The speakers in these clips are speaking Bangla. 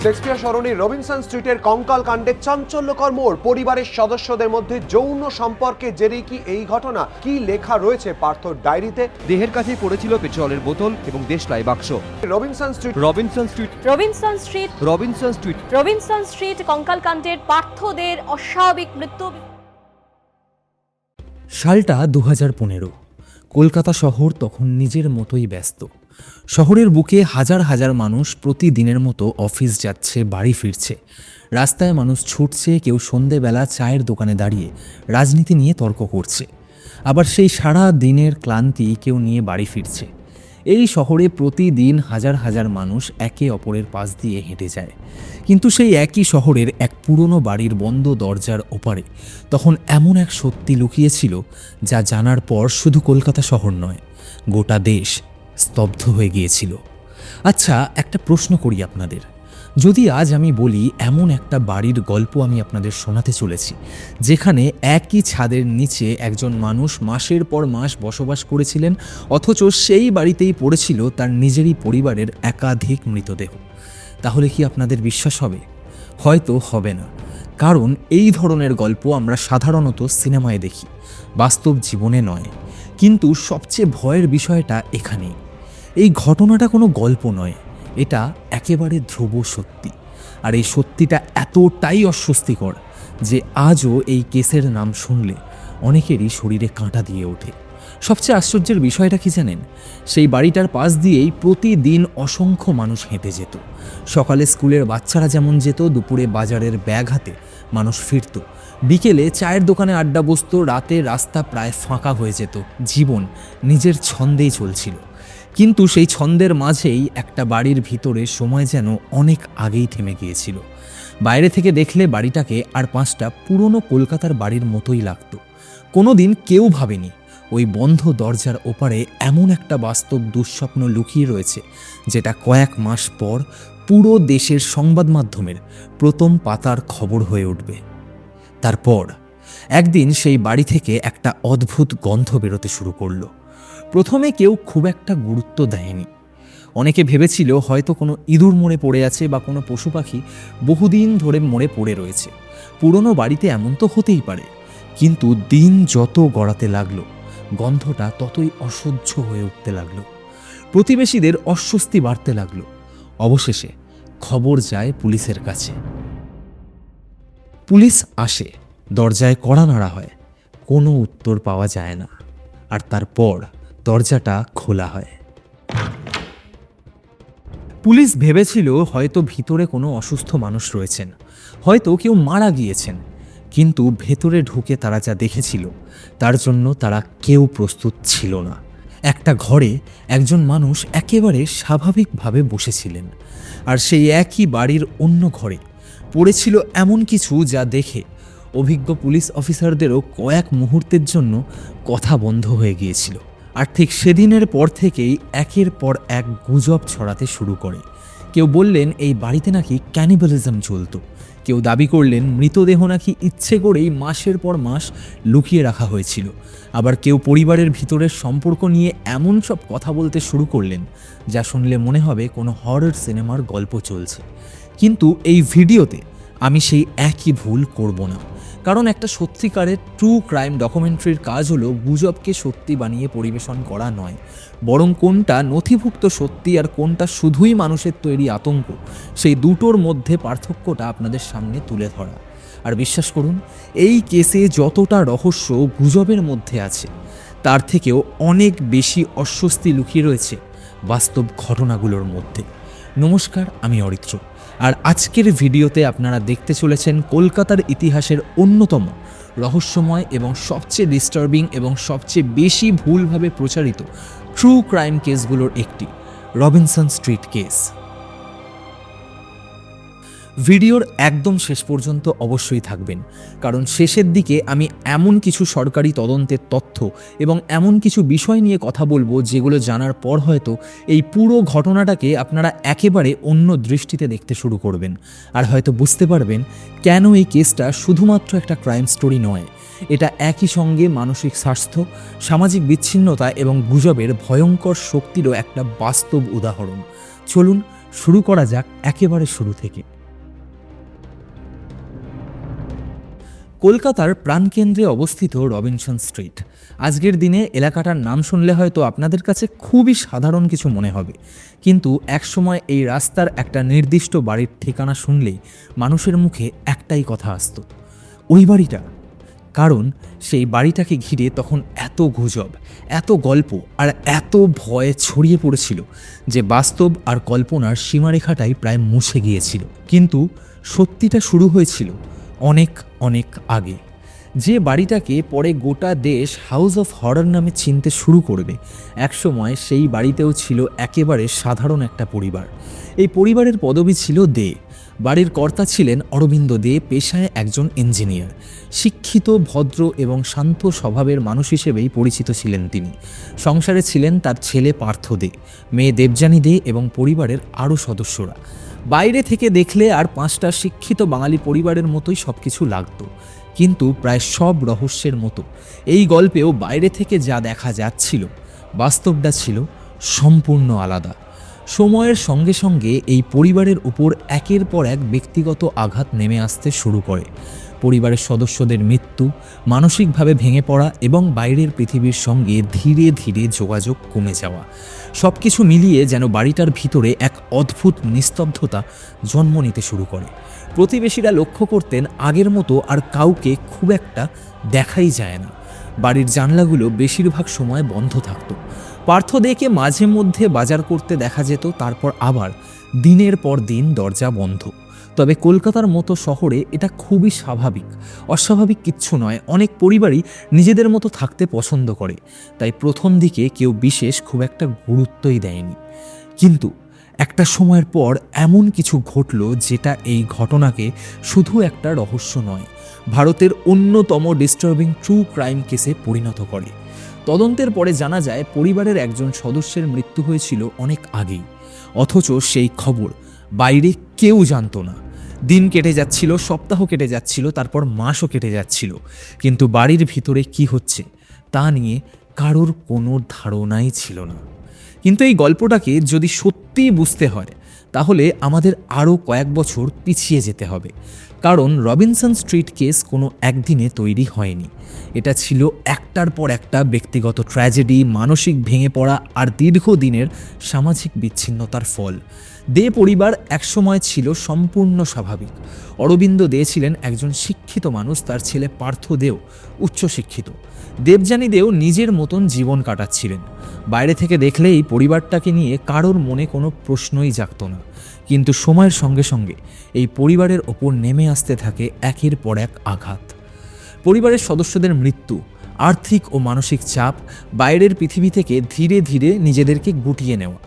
শেক্সপিয়ার সরণির রবিনসন স্ট্রিটের কঙ্কাল কাণ্ডে চাঞ্চল্যকর মোড়। পরিবারের সদস্যদের মধ্যে যৌন সম্পর্কে জেরেই কি এই ঘটনা? কি লেখা রয়েছে পার্থর ডায়েরিতে? দেহের কাছেই পড়েছিল পেট্রোলের বোতল এবং দেশলাই বাক্স। Robinson street Robinson street Robinson street Robinson street Robinson street কঙ্কাল কাণ্ডের পার্থদের অস্বাভাবিক মৃত্যু। সালটা 2015। কলকাতা শহর তখন নিজের মতোই ব্যস্ত। শহরের বুকে হাজার হাজার মানুষ প্রতিদিনের মতো অফিস যাচ্ছে, বাড়ি ফিরছে। রাস্তায় মানুষ ছুটছে, কেউ সন্ধেবেলা চায়ের দোকানে দাঁড়িয়ে রাজনীতি নিয়ে তর্ক করছে, আবার সেই সারা দিনের ক্লান্তি কেউ নিয়ে বাড়ি ফিরছে। এই শহরে প্রতিদিন হাজার হাজার মানুষ একে অপরের পাশ দিয়ে হেঁটে যায়। কিন্তু সেই একই শহরের এক পুরনো বাড়ির বন্ধ দরজার ওপারে তখন এমন এক সত্যি লুকিয়েছিল যা জানার পর শুধু কলকাতা শহর নয়, গোটা দেশ স্তব্ধ হয়ে গিয়েছিল। আচ্ছা, একটা প্রশ্ন করি আপনাদের। যদি আজ আমি বলি এমন একটা বাড়ির গল্প আমি আপনাদের শোনাতে চলেছি, যেখানে একই ছাদের নিচে একজন মানুষ মাসের পর মাস বসবাস করেছিলেন, অথচ সেই বাড়িতেই পড়েছিল তার নিজেরই পরিবারের একাধিক মৃতদেহ, তাহলে কি আপনাদের বিশ্বাস হবে? হয়তো হবে না, কারণ এই ধরনের গল্প আমরা সাধারণত সিনেমায় দেখি, বাস্তব জীবনে নয়। কিন্তু সবচেয়ে ভয়ের বিষয়টা এখানেই। এই ঘটনাটা কোনো গল্প নয়, এটা একেবারে ধ্রুব সত্যি। আর এই সত্যিটা এতটাই অস্বস্তিকর যে আজও এই কেসের নাম শুনলে অনেকেরই শরীরে কাঁটা দিয়ে ওঠে। সবচেয়ে আশ্চর্যের বিষয়টা কি জানেন? সেই বাড়িটার পাশ দিয়েই প্রতিদিন অসংখ্য মানুষ হেঁটে যেত। সকালে স্কুলের বাচ্চারা যেমন যেত, দুপুরে বাজারের ব্যাগ হাতে মানুষ ফিরত, বিকেলে চায়ের দোকানে আড্ডা বসতো, রাতে রাস্তা প্রায় ফাঁকা হয়ে যেত। জীবন নিজের ছন্দেই চলছিল। কিন্তু সেই ছন্দের মাঝেই একটা বাড়ির ভিতরে সময় যেন অনেক আগেই থেমে গিয়েছিল। বাইরে থেকে দেখলে বাড়িটাকে আর 5টা পুরনো কলকাতার বাড়ির মতোই লাগতো। কোনোদিন কেউ ভাবেনি ওই বন্ধ দরজার ওপারে এমন একটা বাস্তব দুঃস্বপ্ন লুকিয়ে রয়েছে, যেটা কয়েক মাস পর পুরো দেশের সংবাদ মাধ্যমের প্রথম পাতার খবর হয়ে উঠবে। তারপর একদিন সেই বাড়ি থেকে একটা অদ্ভুত গন্ধ বেরোতে শুরু করলো। প্রথমে কেউ খুব একটা গুরুত্ব দেয়নি। অনেকে ভেবেছিল হয়তো কোনো ইঁদুর মরে পড়ে আছে বা কোনো পশু পাখি বহুদিন ধরে মরে পড়ে রয়েছে। পুরনো বাড়িতে এমন তো হতেই পারে। কিন্তু দিন যত গড়াতে লাগলো, গন্ধটা ততই অসহ্য হয়ে উঠতে লাগলো। প্রতিবেশীদের অস্বস্তি বাড়তে লাগলো। অবশেষে খবর যায় পুলিশের কাছে। পুলিশ আসে, দরজায় কড়া নাড়া হয়, কোনো উত্তর পাওয়া যায় না। আর তারপর দরজাটা খোলা হয়। পুলিশ ভেবেছিল হয়তো ভিতরে কোনো অসুস্থ মানুষ রয়েছেন, হয়তো কেউ মারা গিয়েছেন। কিন্তু ভেতরে ঢুকে তারা যা দেখেছিল তার জন্য তারা কেউ প্রস্তুত ছিল না। একটা ঘরে একজন মানুষ একেবারে স্বাভাবিকভাবে বসেছিলেন, আর সেই একই বাড়ির অন্য ঘরে পড়েছিল এমন কিছু যা দেখে অভিজ্ঞ পুলিশ অফিসারদেরও কয়েক মুহূর্তের জন্য কথা বন্ধ হয়ে গিয়েছিল। আর ঠিক সেদিনের পর থেকেই একের পর এক গুজব ছড়াতে শুরু করে। কেউ বললেন এই বাড়িতে নাকি ক্যানিবালিজম চলত, কেউ দাবি করলেন মৃতদেহ নাকি ইচ্ছে করেই মাসের পর মাস লুকিয়ে রাখা হয়েছিল, আবার কেউ পরিবারের ভিতরের সম্পর্ক নিয়ে এমন সব কথা বলতে শুরু করলেন যা শুনলে মনে হবে কোনো হরর সিনেমার গল্প চলছে। কিন্তু এই ভিডিওতে আমি সেই একই ভুল করব না, কারণ একটা সত্যিকারের ট্রু ক্রাইম ডকুমেন্টারির কাজ হলো গুজবকে সত্যি বানিয়ে পরিবেশন করা নয়, বরং কোনটা নথিভুক্ত সত্যি আর কোনটা শুধুই মানুষের তৈরি আতঙ্ক, সেই দুটোর মধ্যে পার্থক্যটা আপনাদের সামনে তুলে ধরা। আর বিশ্বাস করুন, এই কেসে যতটা রহস্য গুজবের মধ্যে আছে, তার থেকেও অনেক বেশি অস্বস্তি লুকিয়ে রয়েছে বাস্তব ঘটনাগুলোর মধ্যে। নমস্কার, আমি অরিত্র, আর আজকের ভিডিওতে আপনারা দেখতে চলেছেন কলকাতার ইতিহাসের অন্যতম রহস্যময় এবং সবচেয়ে ডিস্টার্বিং এবং সবচেয়ে বেশি ভুলভাবে প্রচারিত ট্রু ক্রাইম কেসগুলোর একটি, রবিনসন স্ট্রিট কেস। ভিডিওর একদম শেষ পর্যন্ত অবশ্যই থাকবেন, কারণ শেষের দিকে আমি এমন কিছু সরকারি তদন্তের তথ্য এবং এমন কিছু বিষয় নিয়ে কথা বলবো যেগুলো জানার পর হয়তো এই পুরো ঘটনাটাকে আপনারা একেবারে অন্য দৃষ্টিতে দেখতে শুরু করবেন, আর হয়তো বুঝতে পারবেন কেন এই কেসটা শুধুমাত্র একটা ক্রাইম স্টোরি নয়, এটা একই সঙ্গে মানসিক স্বাস্থ্য, সামাজিক বিচ্ছিন্নতা এবং গুজবের ভয়ঙ্কর শক্তিরও একটা বাস্তব উদাহরণ। চলুন শুরু করা যাক একেবারে শুরু থেকে। কলকাতার প্রাণকেন্দ্রে অবস্থিত রবিনসন স্ট্রিট। আজকের দিনে এলাকাটার নাম শুনলে হয়তো আপনাদের কাছে খুবই সাধারণ কিছু মনে হবে, কিন্তু একসময় এই রাস্তার একটা নির্দিষ্ট বাড়ির ঠিকানা শুনলেই মানুষের মুখে একটাই কথা আসতো, ওই বাড়িটা। কারণ সেই বাড়িটাকে ঘিরে তখন এত গুজব, এত গল্প আর এত ভয় ছড়িয়ে পড়েছিল যে বাস্তব আর কল্পনার সীমারেখাটাই প্রায় মুছে গিয়েছিল। কিন্তু সত্যিটা শুরু হয়েছিল অনেক অনেক আগে। যে বাড়িটাকে পরে গোটা দেশ হাউস অফ হরর নামে চিনতে শুরু করবে, একসময় সেই বাড়িতেও ছিল একেবারে সাধারণ একটা পরিবার। এই পরিবারের পদবি ছিল দে। বাড়ির কর্তা ছিলেন অরবিন্দ দে, পেশায় একজন ইঞ্জিনিয়ার। শিক্ষিত, ভদ্র এবং শান্ত স্বভাবের মানুষ হিসেবেই পরিচিত ছিলেন তিনি। সংসারে ছিলেন তার ছেলে পার্থ দে, মেয়ে দেবযানী দে এবং পরিবারের আরও সদস্যরা। বাইরে থেকে দেখলে আর 5টা শিক্ষিত বাঙালি পরিবারের মতোই সব কিছু লাগতো, কিন্তু প্রায় সব রহস্যের মতো এই গল্পেও বাইরে থেকে যা দেখা যাচ্ছিল, বাস্তবটা ছিল সম্পূর্ণ আলাদা। সময়ের সঙ্গে সঙ্গে এই পরিবারের উপর একের পর এক ব্যক্তিগত আঘাত নেমে আসতে শুরু করে। পরিবারের সদস্যদের মৃত্যু, মানসিকভাবে ভেঙে পড়া এবং বাইরের পৃথিবীর সঙ্গে ধীরে ধীরে যোগাযোগ কমে যাওয়া, সব কিছু মিলিয়ে যেন বাড়িটার ভিতরে এক অদ্ভুত নিস্তব্ধতা জন্ম নিতে শুরু করে। প্রতিবেশীরা লক্ষ্য করতেন আগের মতো আর কাউকে খুব একটা দেখাই যায় না। বাড়ির জানলাগুলো বেশিরভাগ সময় বন্ধ থাকতো। পার্থ দেকে মাঝে মধ্যে বাজার করতে দেখা যেত, তারপর আবার দিনের পর দিন দরজা বন্ধ। তবে কলকাতার মতো শহরে এটা খুবই স্বাভাবিক, অস্বাভাবিক কিচ্ছু নয়। অনেক পরিবারই নিজেদের মতো থাকতে পছন্দ করে, তাই প্রথম দিকে কেউ বিশেষ খুব একটা গুরুত্বই দেয়নি। কিন্তু একটা সময়ের পর এমন কিছু ঘটল যেটা এই ঘটনাকে শুধু একটা রহস্য নয়, ভারতের অন্যতম ডিস্টার্বিং ট্রু ক্রাইম কেসে পরিণত করে। তদন্তের পরে জানা যায় পরিবারের একজন সদস্যের মৃত্যু হয়েছিল অনেক আগেই, অথচ সেই খবর বাইরে কেউ জানতো না। দিন কেটে যাচ্ছিল, সপ্তাহ কেটে যাচ্ছিল, তারপর মাসও কেটে যাচ্ছিল, কিন্তু বাড়ির ভিতরে কি হচ্ছে তা নিয়ে কারোর কোনো ধারণাই ছিল না। কিন্তু এই গল্পটাকে যদি সত্যিই বুঝতে হয় তাহলে আমাদের আরও কয়েক বছর পিছিয়ে যেতে হবে। কারণ রবিনসন স্ট্রিট কেস কোনো একদিনে তৈরি হয়নি। এটা ছিল একটার পর একটা ব্যক্তিগত ট্র্যাজেডি, মানসিক ভেঙে পড়া আর দীর্ঘদিনের সামাজিক বিচ্ছিন্নতার ফল। দে পরিবার একসময় ছিল সম্পূর্ণ স্বাভাবিক। অরবিন্দ দে ছিলেন একজন শিক্ষিত মানুষ, তার ছেলে পার্থ দেও উচ্চশিক্ষিত। দেবযানী দেও নিজের মতন জীবন কাটাচ্ছিলেন। বাইরে থেকে দেখলে এই পরিবারটাকে নিয়ে কারোর মনে কোনো প্রশ্নই জাগত না। কিন্তু সময়ের সঙ্গে সঙ্গে এই পরিবারের ওপর নেমে আসতে থাকে একের পর এক আঘাত। পরিবারের সদস্যদের মৃত্যু, আর্থিক ও মানসিক চাপ, বাইরের পৃথিবী থেকে ধীরে ধীরে নিজেদেরকে গুটিয়ে নেওয়া,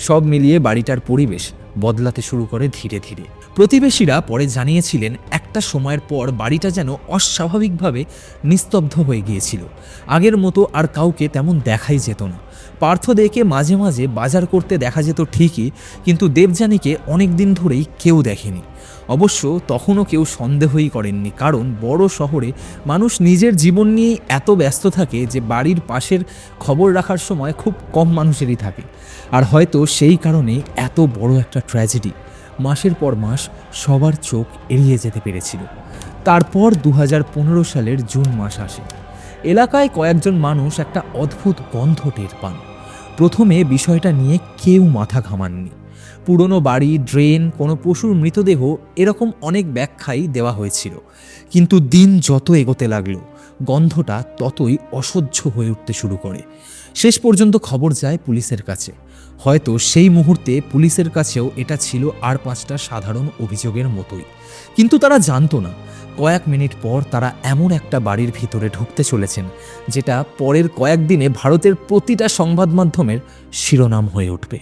সব মিলিয়ে বাড়িটার পরিবেশ বদলাতে শুরু করে ধীরে ধীরে। প্রতিবেশীরা পরে জানিয়েছিলেন একটা সময়ের পর বাড়িটা যেন অস্বাভাবিকভাবে নিস্তব্ধ হয়ে গিয়েছিল। আগের মতো আর কাউকে তেমন দেখাই যেত না। পার্থ দেকে মাঝে মাঝে বাজার করতে দেখা যেত ঠিকই, কিন্তু দেবযানীকে অনেক দিন ধরেই কেউ দেখেনি। অবশ্য তখনও কেউ সন্দেহই করেননি, কারণ বড় শহরে মানুষ নিজের জীবন নিয়েই এত ব্যস্ত থাকে যে বাড়ির পাশের খবর রাখার সময় খুব কম মানুষেরই থাকে। আর হয়তো সেই কারণেই এত বড় একটা ট্র্যাজেডি মাসের পর মাস সবার চোখ এড়িয়ে যেতে পেরেছিল। তারপর 2015 সালের জুন মাস আসে। এলাকায় কয়েকজন মানুষ একটা অদ্ভুত গন্ধ টের পান। প্রথমে বিষয়টা নিয়ে কেউ মাথা ঘামাননি। পুরনো বাড়ি, ড্রেন, কোনো পশুর মৃতদেহ, এরকম অনেক ব্যাখ্যাই দেওয়া হয়েছিল। কিন্তু দিন যত এগোতে লাগলো গন্ধটা ততই অসহ্য হয়ে উঠতে শুরু করে। শেষ পর্যন্ত খবর যায় পুলিশের কাছে। হয়তো সেই মুহূর্তে পুলিশের কাছেও এটা ছিল আর 5টা সাধারণ অভিযোগের মতোই, কিন্তু তারা জানতো না কয়েক মিনিট পর তারা এমন একটা বাড়ির ভিতরে ঢুকতে চলেছেন যেটা পরের কয়েকদিনে ভারতের প্রতিটা সংবাদ মাধ্যমের শিরোনাম হয়ে উঠবে।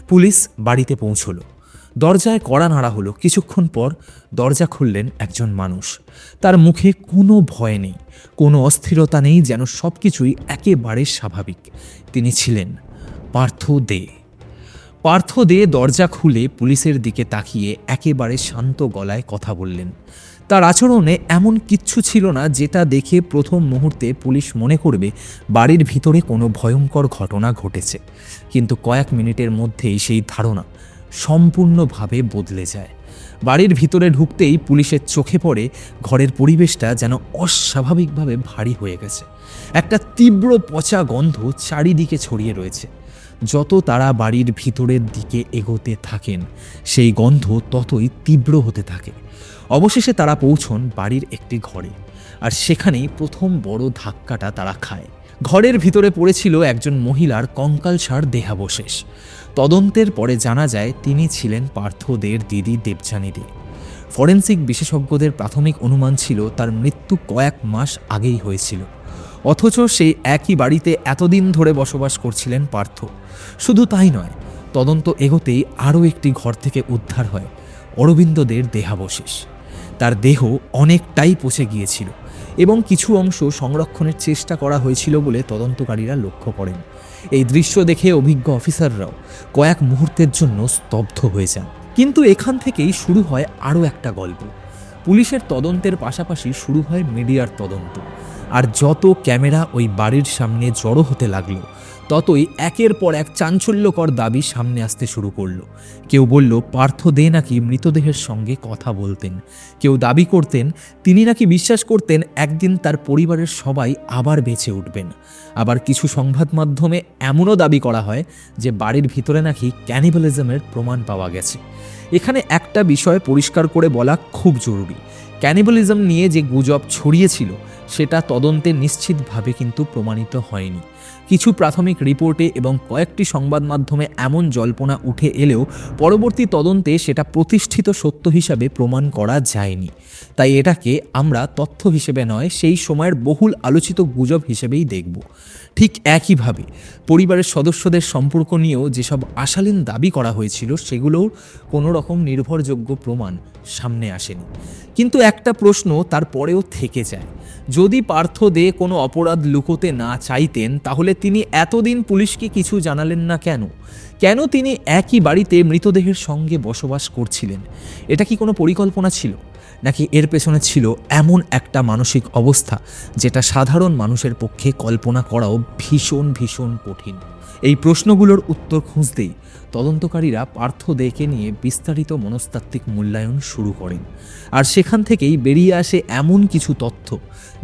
পুলিশ বাড়িতে পৌঁছলো। দরজায় কড়া নাড়া হলো। কিছুক্ষণ পর দরজা খুললেন একজন মানুষ। তার মুখে কোনো ভয় নেই, কোনো অস্থিরতা নেই, যেন সব কিছুই একেবারে স্বাভাবিক। তিনি ছিলেন পার্থ দে। পার্থ দে দরজা খুলে পুলিশের দিকে তাকিয়ে একেবারে শান্ত গলায় কথা বললেন। তার আচরণে এমন কিচ্ছু ছিল না যেটা দেখে প্রথম মুহূর্তে পুলিশ মনে করবে বাড়ির ভিতরে কোনো ভয়ঙ্কর ঘটনা ঘটেছে। কিন্তু কয়েক মিনিটের মধ্যেই সেই ধারণা সম্পূর্ণভাবে বদলে যায়। বাড়ির ভিতরে ঢুকতেই পুলিশের চোখে পড়ে ঘরের পরিবেশটা যেন অস্বাভাবিকভাবে ভারী হয়ে গেছে। একটা তীব্র পচা গন্ধ চারিদিকে ছড়িয়ে রয়েছে। যত তারা বাড়ির ভিতরের দিকে এগোতে থাকেন সেই গন্ধ ততই তীব্র হতে থাকে। অবশেষে তারা পৌঁছন বাড়ির একটি ঘরে, আর সেখানেই প্রথম বড় ধাক্কাটা তারা খায়। ঘরের ভিতরে পড়েছিল একজন মহিলার কঙ্কালসার দেহাবশেষ। তদন্তের পরে জানা যায় তিনি ছিলেন পার্থ দের দিদি দেবযানী দে। ফরেনসিক বিশেষজ্ঞদের প্রাথমিক অনুমান ছিল তার মৃত্যু কয়েক মাস আগেই হয়েছিল, অথচ সেই একই বাড়িতে এতদিন ধরে বসবাস করছিলেন পার্থ। শুধু তাই নয়, তদন্ত এগোতেই আরও একটি ঘর থেকে উদ্ধার হয় অরবিন্দদের দেহাবশেষ। তার দেহ অনেকটাই পচে গিয়েছিল এবং কিছু অংশ সংরক্ষণের চেষ্টা করা হয়েছিল বলে তদন্তকারীরা লক্ষ্য করেন। এই দৃশ্য দেখে অভিজ্ঞ অফিসাররাও কয়েক মুহূর্তের জন্য স্তব্ধ হয়ে যান। কিন্তু এখান থেকেই শুরু হয় আরও একটা গল্প। পুলিশের তদন্তের পাশাপাশি শুরু হয় মিডিয়ার তদন্ত। আর যত ক্যামেরা ওই বাড়ির সামনে জড়ো হতে লাগলো, ততই একের পর এক চাঞ্চল্যকর দাবি সামনে আসতে শুরু করলো। কেউ বলল পার্থ দে নাকি মৃতদেহের সঙ্গে কথা বলতেন, কেউ দাবি করতেন তিনি নাকি বিশ্বাস করতেন একদিন তার পরিবারের সবাই আবার বেঁচে উঠবেন। আবার কিছু সংবাদ মাধ্যমে এমনও দাবি করা হয় যে বাড়ির ভিতরে নাকি ক্যানিবালিজমের প্রমাণ পাওয়া গেছে। এখানে একটা বিষয় পরিষ্কার করে বলা খুব জরুরি, ক্যানিবালিজম নিয়ে যে গুজব ছড়িয়েছিল সেটা তদন্তে নিশ্চিতভাবে কিন্তু প্রমাণিত হয়নি। কিছু প্রাথমিক রিপোর্টে এবং কয়েকটি সংবাদ মাধ্যমে এমন জল্পনা উঠে এলেও পরবর্তী তদন্তে সেটা প্রতিষ্ঠিত সত্য হিসাবে প্রমাণ করা যায়নি। তাই এটাকে আমরা তথ্য হিসেবে নয়, সেই সময়ের বহুল আলোচিত গুজব হিসেবেই দেখব। ঠিক একইভাবে পরিবারের সদস্যদের সম্পর্ক নিয়েও যেসব আশালীন দাবি করা হয়েছিল সেগুলোর কোনো রকম নির্ভরযোগ্য প্রমাণ সামনে আসেনি। কিন্তু একটা প্রশ্ন তারপরেও থেকে যায়, যদি পার্থ দে কোনো অপরাধ লুকোতে না চাইতেন তাহলে তিনি এতদিন পুলিশকে কিছু জানালেন না কেন? কেন তিনি একই বাড়িতে মৃতদেহের সঙ্গে বসবাস করছিলেন? এটা কি কোনো পরিকল্পনা ছিল, নাকি এর পেছনে ছিল এমন একটা মানসিক অবস্থা যেটা সাধারণ মানুষের পক্ষে কল্পনা করাও ভীষণ ভীষণ কঠিন? এই প্রশ্নগুলোর উত্তর খুঁজতেই তদন্তকারীরা পার্থ দেকে নিয়ে বিস্তারিত মনস্তাত্ত্বিক মূল্যায়ন শুরু করেন। আর সেখান থেকেই বেরিয়ে আসে এমন কিছু তথ্য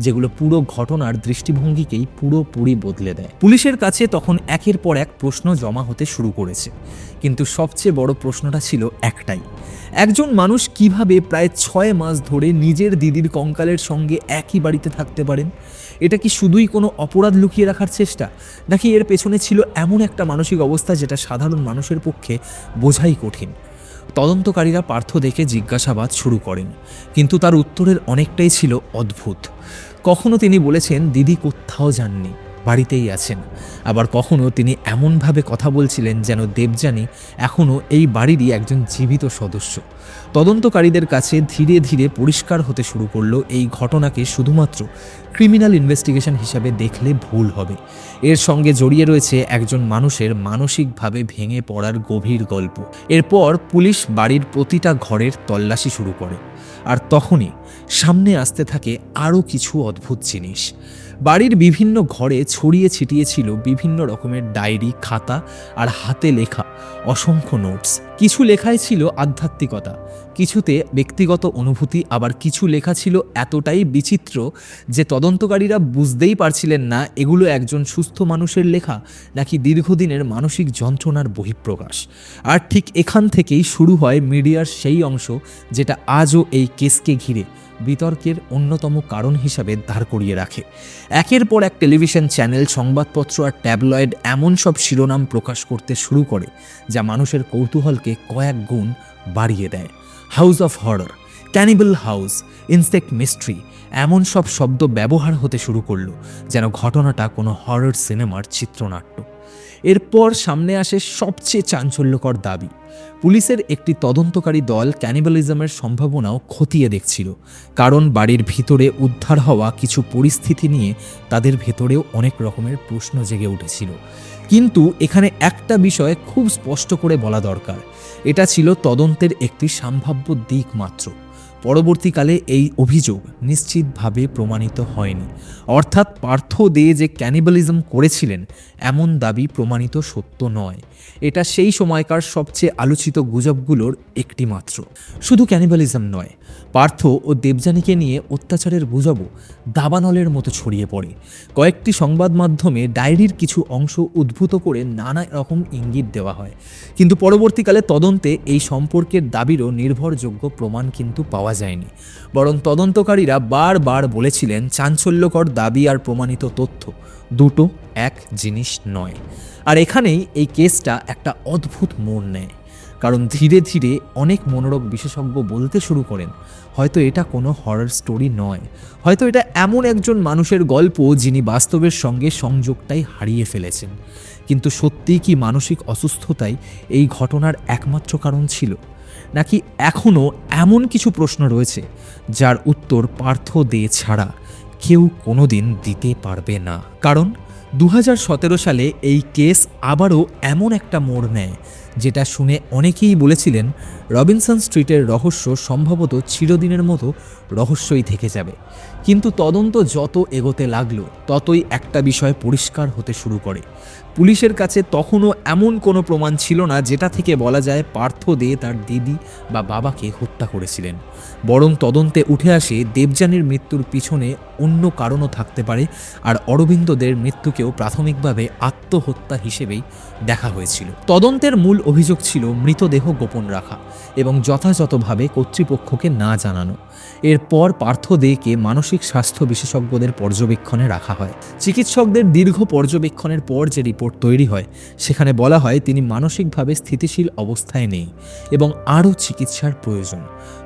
যেগুলো পুরো ঘটনার দৃষ্টিভঙ্গিকেই পুরোপুরি বদলে দেয়। পুলিশের কাছে তখন একের পর এক প্রশ্ন জমা হতে শুরু করেছে, কিন্তু সবচেয়ে বড় প্রশ্নটা ছিল একটাই, একজন মানুষ কিভাবে প্রায় 6 মাস ধরে নিজের দিদির কঙ্কালের সঙ্গে একই বাড়িতে থাকতে পারেন? এটা কি শুধুই কোনো অপরাধ লুকিয়ে রাখার চেষ্টা, নাকি এর পেছনে ছিল এমন একটা মানসিক অবস্থা যেটা সাধারণ মানুষের পক্ষে বোঝাই কঠিন? তদন্তকারীরা পার্থ দেখে জিজ্ঞাসাবাদ শুরু করেন, কিন্তু তার উত্তরের অনেকটাই ছিল অদ্ভুত। কখনো তিনি বলেছেন দিদি কোথাও যাননি, বাড়িতেই আছেন। আবার কখনো তিনি এমনভাবে কথা বলছিলেন যেন দেবযানী এখনও এই বাড়িরই একজন জীবিত সদস্য। তদন্তকারীদের কাছে ধীরে ধীরে পরিষ্কার হতে শুরু করলো এই ঘটনাকে শুধুমাত্র ক্রিমিনাল ইনভেস্টিগেশন হিসাবে দেখলে ভুল হবে। এর সঙ্গে জড়িয়ে রয়েছে একজন মানুষের মানসিকভাবে ভেঙে পড়ার গভীর গল্প। এরপর পুলিশ বাড়ির প্রতিটা ঘরের তল্লাশি শুরু করে, আর তখনই সামনে আসতে থাকে আরও কিছু অদ্ভুত জিনিস। বাড়ির বিভিন্ন ঘরে ছড়িয়ে ছিটিয়ে ছিল বিভিন্ন রকমের ডায়েরি, খাতা আর হাতে লেখা অসংখ্য নোটস। কিছু লেখায় ছিল আধ্যাত্মিকতা, কিছুতে ব্যক্তিগত অনুভূতি, আবার কিছু লেখা ছিল এতটাই বিচিত্র যে তদন্তকারীরা বুঝতেই পারছিলেন না এগুলো একজন সুস্থ মানুষের লেখা নাকি দীর্ঘদিনের মানসিক যন্ত্রণার বহিঃপ্রকাশ। আর ঠিক এখান থেকেই শুরু হয় মিডিয়ার সেই অংশ যেটা আজও এই কেসকে ঘিরে বিতর্কের অন্যতম কারণ হিসাবে দাঁড় করিয়ে রাখে। একের পর এক টেলিভিশন চ্যানেল, সংবাদপত্র আর ট্যাবলয়েড এমন সব শিরোনাম প্রকাশ করতে শুরু করে যা মানুষের কৌতূহলকে কয়েক গুণ বাড়িয়ে দেয়। House of horror, cannibal house, insect mystery, এমন সব শব্দ ব্যবহার হতে শুরু করলো যেন ঘটনাটা কোনো হরর সিনেমার চিত্রনাট্য। এরপর সামনে আসে সবচেয়ে চাঞ্চল্যকর দাবি। পুলিশের একটি তদন্তকারী দল ক্যানিবালিজমের সম্ভাবনাও খতিয়ে দেখছিল, কারণ বাড়ির ভিতরে উদ্ধার হওয়া কিছু পরিস্থিতি নিয়ে তাদের ভেতরেও অনেক রকমের প্রশ্ন জেগে উঠেছিল। কিন্তু এখানে একটা বিষয় খুব স্পষ্ট করে বলা দরকার, এটা ছিল তদন্তের একটি সম্ভাব্য দিক মাত্র। পরবর্তীকালে এই অভিযোগ নিশ্চিতভাবে প্রমাণিত হয়নি। অর্থাৎ পার্থ দে যে ক্যানিবালিজম করেছিলেন এমন দাবি প্রমাণিত সত্য নয়। এটা সেই সময়কার সবচেয়ে আলোচিত গুজবগুলোর একটি মাত্র। শুধু ক্যানিবালিজম নয়, পার্থ ও দেবযানীকে নিয়ে অত্যাচারের গুজবও দাবানলের মতো ছড়িয়ে পড়ে। কয়েকটি সংবাদ মাধ্যমে ডায়েরির কিছু অংশ উদ্ভূত করে নানা রকম ইঙ্গিত দেওয়া হয়, কিন্তু পরবর্তীকালে তদন্তে এই সম্পর্কের দাবিরও নির্ভরযোগ্য প্রমাণ কিন্তু পাওয়া যায়নি। বরং তদন্তকারীরা বারবার বলেছিলেন চাঞ্চল্যকর দাবি আর প্রমাণিত তথ্য দুটো এক জিনিস নয়। আর এখানেই এই কেসটা একটা অদ্ভুত মোড় নেয়, কারণ ধীরে ধীরে অনেক মনোরোগ বিশেষজ্ঞ বলতে শুরু করেন হয়তো এটা কোনো হরর স্টোরি নয়, হয়তো এটা এমন একজন মানুষের গল্প যিনি বাস্তবের সঙ্গে সংযোগটাই হারিয়ে ফেলেছেন। কিন্তু সত্যিই কি মানসিক অসুস্থতাই এই ঘটনার একমাত্র কারণ ছিল, নাকি এখনও এমন কিছু প্রশ্ন রয়েছে যার উত্তর পার্থ দে ছাড়া কেউ কোনোদিন দিতে পারবে না? কারণ 2017 সালে এই কেস আবারও এমন একটা মোড় নেয় যেটা শুনে অনেকেই বলেছিলেন রবিনসন স্ট্রিটের রহস্য সম্ভবত চিরদিনের মতো রহস্যই থেকে যাবে। কিন্তু তদন্ত যত এগোতে লাগলো ততই একটা বিষয় পরিষ্কার হতে শুরু করে। পুলিশের কাছে তখনও এমন কোনো প্রমাণ ছিল না যেটা থেকে বলা যায় পার্থ দে তার দিদি বা বাবাকে হত্যা করেছিলেন। বরং তদন্তে উঠে আসে দেবযানীর মৃত্যুর পিছনে অন্য কারণও থাকতে পারে, আর অরবিন্দদের মৃত্যুকেও প্রাথমিকভাবে আত্মহত্যা হিসেবেই দেখা হয়েছিল। তদন্তের মূল অভিযোগ ছিল মৃতদেহ গোপন রাখা এবং যথাযথভাবে কর্তৃপক্ষকে না জানানো। এরপর পার্থ দেকে মানসিক স্বাস্থ্য বিশেষজ্ঞদের পর্যবেক্ষণে রাখা হয়। চিকিৎসকদের দীর্ঘ পর্যবেক্ষণের পর যে রিপোর্ট তৈরি হয় সেখানে বলা হয় তিনি মানসিকভাবে স্থিতিশীল অবস্থায় নেই এবং আরও চিকিৎসার প্রয়োজন।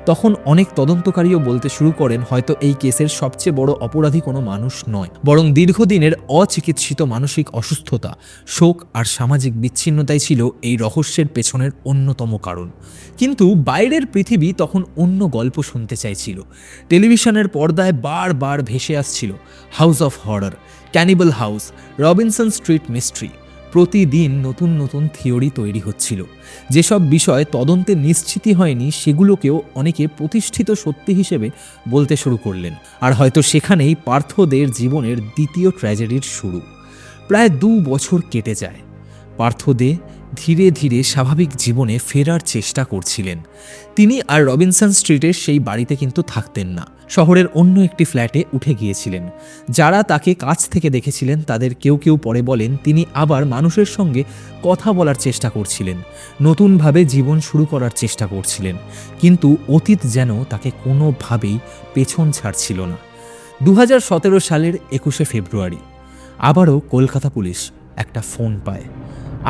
তখন অনেক তদন্তকারীও বলতে শুরু করেন হয়তো এই কেসের সবচেয়ে বড় অপরাধী কোনো মানুষ নয়, বরং দীর্ঘদিনের অচিকিৎসিত মানসিক অসুস্থতা, শোক আর সামাজিক বিচ্ছিন্নতাই ছিল এই রহস্যের পেছনের অন্যতম কারণ। কিন্তু বাইরের পৃথিবী তখন অন্য গল্প শুনতে চাইছিল। টেলিভিশনের পর্দায় বারবার ভেসে আসছিল house of horror, cannibal house, Robinson street mystery. প্রতিদিন নতুন নতুন থিওরি তৈরি হচ্ছিল। যেসব বিষয় তদন্তে নিশ্চিতই হয়নি সেগুলোকেও অনেকে প্রতিষ্ঠিত সত্যি হিসেবে বলতে শুরু করলেন। আর হয়তো সেখানেই পার্থদের জীবনের দ্বিতীয় ট্র্যাজেডির শুরু। প্রায় 2 বছর কেটে যায়। পার্থ দে ধীরে ধীরে স্বাভাবিক জীবনে ফেরার চেষ্টা করছিলেন। তিনি আর রবিনসন স্ট্রিটের সেই বাড়িতে কিন্তু থাকতেন না, শহরের অন্য একটি ফ্ল্যাটে উঠে গিয়েছিলেন। যারা তাকে কাছ থেকে দেখেছিলেন তাদের কেউ কেউ পরে বলেন তিনি আবার মানুষের সঙ্গে কথা বলার চেষ্টা করছিলেন, নতুনভাবে জীবন শুরু করার চেষ্টা করছিলেন। কিন্তু অতীত যেন তাকে কোনোভাবেই পেছন ছাড়ছিল না। 2017 সালের 21শে ফেব্রুয়ারি আবারও কলকাতা পুলিশ একটা ফোন পায়।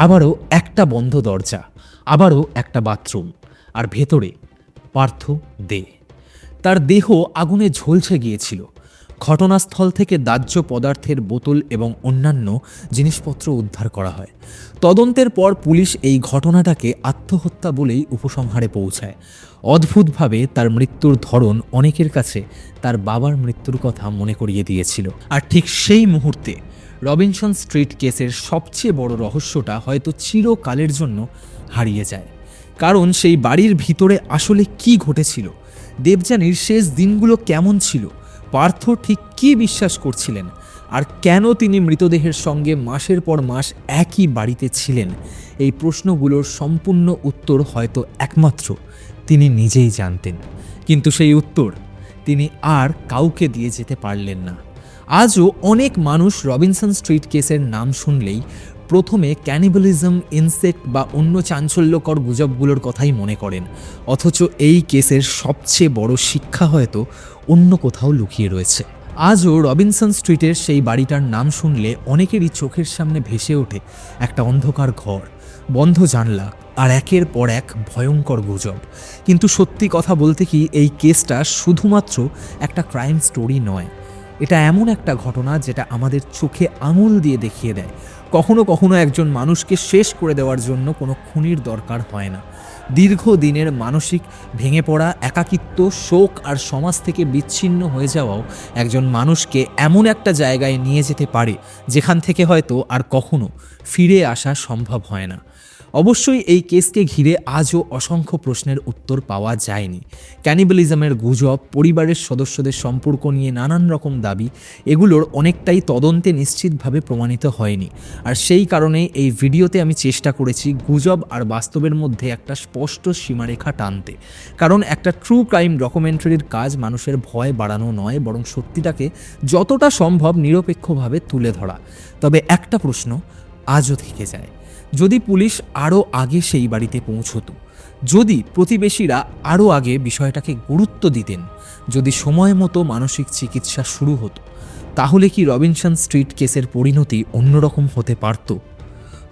আবারও একটা বন্ধ দরজা, আবারও একটা বাথরুম, আর ভেতরে পার্থ দে। তার দেহ আগুনে ঝলসে গিয়েছিল। ঘটনাস্থল থেকে দাহ্য পদার্থের বোতল এবং অন্যান্য জিনিসপত্র উদ্ধার করা হয়। তদন্তের পর পুলিশ এই ঘটনাটাকে আত্মহত্যা বলেই উপসংহারে পৌঁছায়। অদ্ভুতভাবে তার মৃত্যুর ধরন অনেকের কাছে তার বাবার মৃত্যুর কথা মনে করিয়ে দিয়েছিল। আর ঠিক সেই মুহূর্তে রবিনসন স্ট্রিট কেসের সবচেয়ে বড় রহস্যটা হয়তো চিরকালের জন্য হারিয়ে যায়। কারণ সেই বাড়ির ভিতরে আসলে কি ঘটেছিল, দেবযানীর শেষ দিনগুলো কেমন ছিল, পার্থ ঠিক কী বিশ্বাস করছিলেন, আর কেন তিনি মৃতদেহের সঙ্গে মাসের পর মাস একই বাড়িতে ছিলেন, এই প্রশ্নগুলোর সম্পূর্ণ উত্তর হয়তো একমাত্র তিনি নিজেই জানতেন। কিন্তু সেই উত্তর তিনি আর কাউকে দিয়ে যেতে পারলেন না। আজও অনেক মানুষ রবিনসন স্ট্রিট কেসের নাম শুনলেই প্রথমে ক্যানিবালিজম, ইনসেক্ট বা অন্য চাঞ্চল্যকর গুজবগুলোর কথাই মনে করেন। অথচ এই কেসের সবচেয়ে বড় শিক্ষা হয়তো অন্য কোথাও লুকিয়ে রয়েছে। আজও রবিনসন স্ট্রিটের সেই বাড়িটার নাম শুনলে অনেকেরই চোখের সামনে ভেসে ওঠে একটা অন্ধকার ঘর, বন্ধ জানলা আর একের পর এক ভয়ঙ্কর গুজব। কিন্তু সত্যি কথা বলতে কি এই কেসটা শুধুমাত্র একটা ক্রাইম স্টোরি নয়, এটা এমন একটা ঘটনা যেটা আমাদের চোখে আঙুল দিয়ে দেখিয়ে দেয় কখনো কখনো একজন মানুষকে শেষ করে দেওয়ার জন্য কোনো খুনির দরকার হয় না। দীর্ঘদিনের মানসিক ভেঙে পড়া, একাকিত্ব, শোক আর সমাজ থেকে বিচ্ছিন্ন হয়ে যাওয়াও একজন মানুষকে এমন একটা জায়গায় নিয়ে যেতে পারে যেখান থেকে হয়তো আর কখনো ফিরে আসা সম্ভব হয় না। অবশ্যই এই কেসকে ঘিরে আজও অসংখ্য প্রশ্নের উত্তর পাওয়া যায়নি। ক্যানিবালিজমের গুজব, পরিবারের সদস্যদের সম্পর্ক নিয়ে নানান রকম দাবি, এগুলোর অনেকটাই তদন্তে নিশ্চিতভাবে প্রমাণিত হয়নি। আর সেই কারণে এই ভিডিওতে আমি চেষ্টা করেছি গুজব আর বাস্তবের মধ্যে একটা স্পষ্ট সীমারেখা টানতে। কারণ একটা ট্রু ক্রাইম ডকুমেন্টারির কাজ মানুষের ভয় বাড়ানো নয়, বরং সত্যিটাকে যতটা সম্ভব নিরপেক্ষভাবে তুলে ধরা। তবে একটা প্রশ্ন আজও থেকে যায়, যদি পুলিশ আরও আগে সেই বাড়িতে পৌঁছতো, যদি প্রতিবেশীরা আরও আগে বিষয়টাকে গুরুত্ব দিতেন, যদি সময় মতো মানসিক চিকিৎসা শুরু হতো, তাহলে কি রবিনসন স্ট্রিট কেসের পরিণতি অন্যরকম হতে পারত?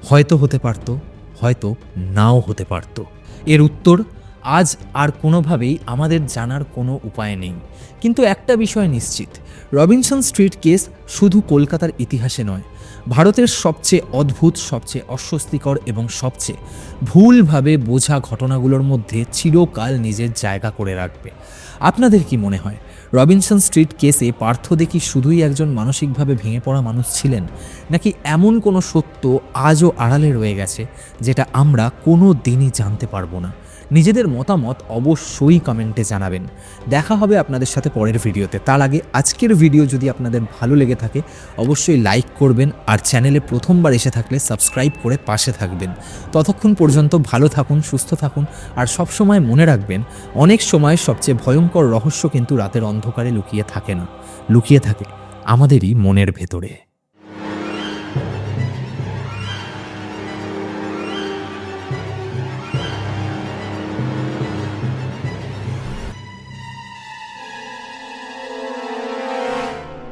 হয়তো হতে পারত, হয়তো নাও হতে পারত। এর উত্তর আজ আর কোনোভাবেই আমাদের জানার কোনো উপায় নেই। কিন্তু একটা বিষয় নিশ্চিত, রবিনসন স্ট্রিট কেস শুধু কলকাতার ইতিহাসে নয়, ভারতের সবচেয়ে অদ্ভুত, সবচেয়ে অস্বস্তিকর এবং সবচেয়ে ভুলভাবে বোঝা ঘটনাগুলোর মধ্যে চিরকাল নিজের জায়গা করে রাখবে। আপনাদের কি মনে হয়, রবিনসন স্ট্রিট কেসে পার্থদে কি শুধুই একজন মানসিকভাবে ভেঙে পড়া মানুষ ছিলেন, নাকি এমন কোনো সত্য আজও আড়ালে রয়ে গেছে যেটা আমরা কোনো দিনই জানতে পারবো না? নিজেদের মতামত অবশ্যই কমেন্টে জানাবেন। দেখা হবে আপনাদের সাথে পরের ভিডিওতে। তার আগে আজকের ভিডিও যদি আপনাদের ভালো লেগে থাকে অবশ্যই লাইক করবেন, আর চ্যানেলে প্রথমবার এসে থাকলে সাবস্ক্রাইব করে পাশে থাকবেন। ততক্ষণ পর্যন্ত ভালো থাকুন, সুস্থ থাকুন, আর সবসময় মনে রাখবেন, অনেক সময় সবচেয়ে ভয়ঙ্কর রহস্য কিন্তু রাতের অন্ধকারে লুকিয়ে থাকে না, লুকিয়ে থাকে আমাদেরই মনের ভেতরে।